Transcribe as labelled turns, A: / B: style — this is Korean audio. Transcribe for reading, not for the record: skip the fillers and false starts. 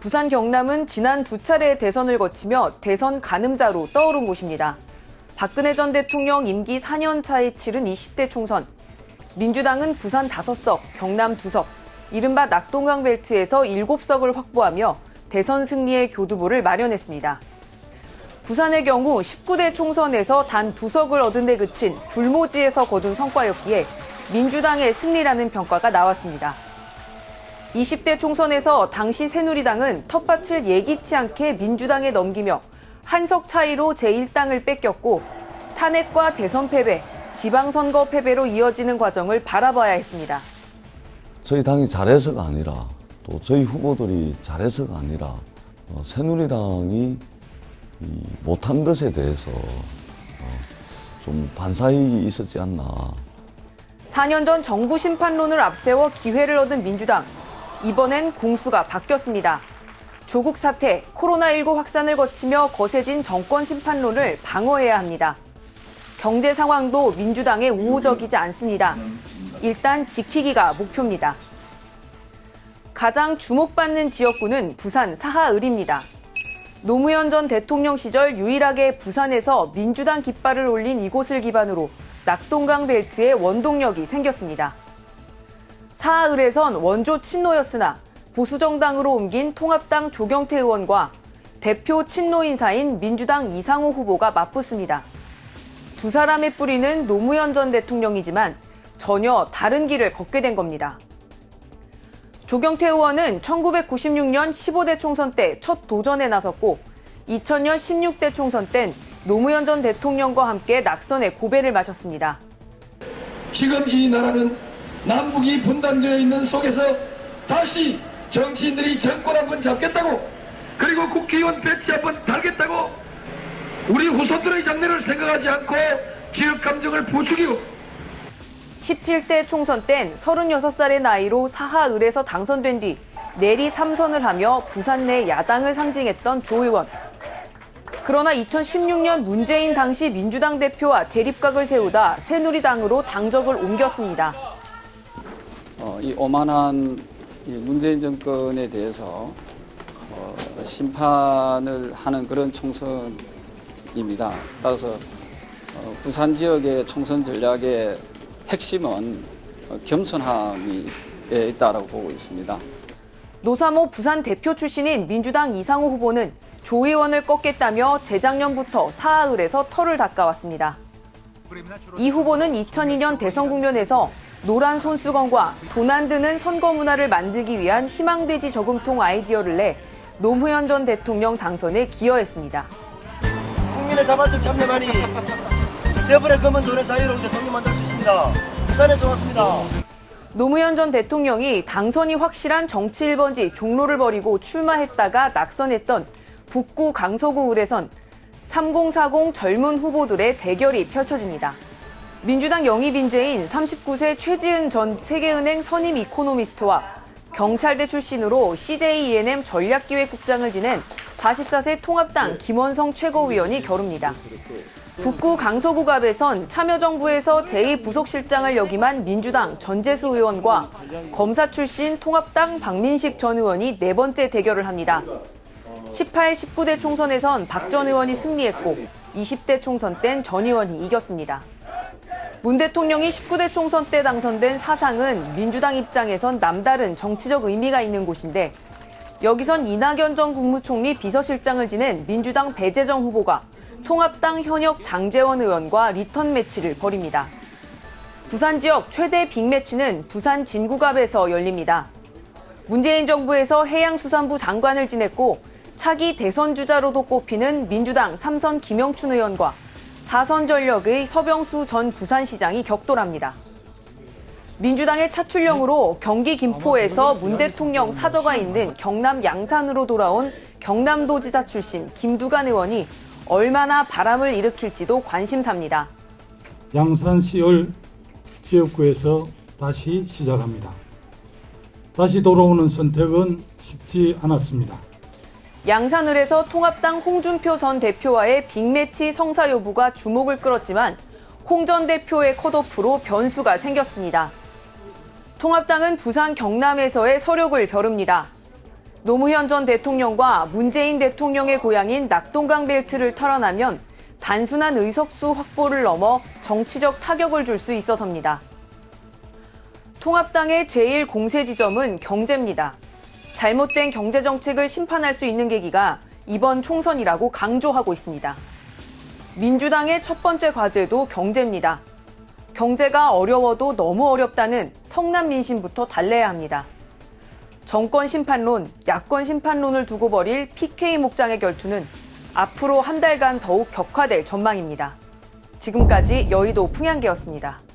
A: 부산 경남은 지난 두 차례의 대선을 거치며 대선 가늠자로 떠오른 곳입니다. 박근혜 전 대통령 임기 4년 차에 치른 20대 총선. 민주당은 부산 5석, 경남 2석, 이른바 낙동강 벨트에서 7석을 확보하며 대선 승리의 교두보를 마련했습니다. 부산의 경우 19대 총선에서 단 2석을 얻은 데 그친 불모지에서 거둔 성과였기에 민주당의 승리라는 평가가 나왔습니다. 20대 총선에서 당시 새누리당은 텃밭을 예기치 않게 민주당에 넘기며 한 석 차이로 제1당을 뺏겼고 탄핵과 대선 패배, 지방선거 패배로 이어지는 과정을 바라봐야 했습니다.
B: 저희 당이 잘해서가 아니라 또 저희 후보들이 잘해서가 아니라 새누리당이 못한 것에 대해서 좀 반사이익이 있었지 않나.
A: 4년 전 정부 심판론을 앞세워 기회를 얻은 민주당. 이번엔 공수가 바뀌었습니다. 조국 사태, 코로나19 확산을 거치며 거세진 정권 심판론을 방어해야 합니다. 경제 상황도 민주당에 우호적이지 않습니다. 일단 지키기가 목표입니다. 가장 주목받는 지역구는 부산 사하을입니다. 노무현 전 대통령 시절 유일하게 부산에서 민주당 깃발을 올린 이곳을 기반으로 낙동강 벨트에 원동력이 생겼습니다. 사하을에선 원조 친노였으나 보수정당으로 옮긴 통합당 조경태 의원과 대표 친노 인사인 민주당 이상호 후보가 맞붙습니다. 두 사람의 뿌리는 노무현 전 대통령이지만 전혀 다른 길을 걷게 된 겁니다. 조경태 의원은 1996년 15대 총선 때 첫 도전에 나섰고 2000년 16대 총선 땐 노무현 전 대통령과 함께 낙선에 고배를 마셨습니다.
C: 지금 이 나라는 남북이 분단되어 있는 속에서 다시 정치인들이 정권 한번 잡겠다고, 그리고 국회의원 배치 한번 달겠다고 우리 후손들의 장래를 생각하지 않고 지역 감정을 부추기고
A: 17대 총선 땐 36살의 나이로 사하을에서 당선된 뒤 내리 3선을 하며 부산 내 야당을 상징했던 조 의원. 그러나 2016년 문재인 당시 민주당 대표와 대립각을 세우다 새누리당으로 당적을 옮겼습니다.
D: 이 오만한 문재인 정권에 대해서 심판을 하는 그런 총선입니다. 따라서 부산 지역의 총선 전략의 핵심은 겸손함이 있다고 보고 있습니다.
A: 노사모 부산 대표 출신인 민주당 이상호 후보는 조 의원을 꺾겠다며 재작년부터 사하을에서 털을 닦아왔습니다. 이 후보는 2002년 대선 국면에서 노란 손수건과 돈 안 드는 선거 문화를 만들기 위한 희망돼지 저금통 아이디어를 내 노무현 전 대통령 당선에 기여했습니다.
E: 국민의 자발적 참여만이 재벌의 검은 돈의 자유로운 대통령 만들 수 있습니다. 부산에서 왔습니다.
A: 노무현 전 대통령이 당선이 확실한 정치 1번지 종로를 버리고 출마했다가 낙선했던 북구 강서구 을에선 3040 젊은 후보들의 대결이 펼쳐집니다. 민주당 영입 인재인 39세 최지은 전 세계은행 선임 이코노미스트와 경찰대 출신으로 CJ E&M 전략기획국장을 지낸 44세 통합당 김원성 최고위원이 겨룹니다. 북구 강서구갑에선 참여정부에서 제2부속실장을 역임한 민주당 전재수 의원과 검사 출신 통합당 박민식 전 의원이 네 번째 대결을 합니다. 18, 19대 총선에선 박 전 의원이 승리했고 20대 총선 땐 전 의원이 이겼습니다. 문 대통령이 19대 총선 때 당선된 사상은 민주당 입장에선 남다른 정치적 의미가 있는 곳인데 여기선 이낙연 전 국무총리 비서실장을 지낸 민주당 배재정 후보가 통합당 현역 장제원 의원과 리턴 매치를 벌입니다. 부산 지역 최대 빅매치는 부산 진구갑에서 열립니다. 문재인 정부에서 해양수산부 장관을 지냈고 차기 대선 주자로도 꼽히는 민주당 3선 김영춘 의원과 4선 전력의 서병수 전 부산시장이 격돌합니다. 민주당의 차출령으로 경기 김포에서 문 대통령 사저가 있는 경남 양산으로 돌아온 경남도지사 출신 김두관 의원이 얼마나 바람을 일으킬지도 관심사입니다.
F: 양산 시을 지역구에서 다시 시작합니다. 다시 돌아오는 선택은 쉽지 않았습니다.
A: 양산을에서 통합당 홍준표 전 대표와의 빅매치 성사 여부가 주목을 끌었지만 홍 전 대표의 컷오프로 변수가 생겼습니다. 통합당은 부산 경남에서의 서력을 벼릅니다. 노무현 전 대통령과 문재인 대통령의 고향인 낙동강 벨트를 털어나면 단순한 의석수 확보를 넘어 정치적 타격을 줄 수 있어서입니다. 통합당의 제1 공세 지점은 경제입니다. 잘못된 경제 정책을 심판할 수 있는 계기가 이번 총선이라고 강조하고 있습니다. 민주당의 첫 번째 과제도 경제입니다. 경제가 어려워도 너무 어렵다는 성남 민심부터 달래야 합니다. 정권 심판론, 야권 심판론을 두고 벌일 PK 목장의 결투는 앞으로 한 달간 더욱 격화될 전망입니다. 지금까지 여의도 풍향계였습니다.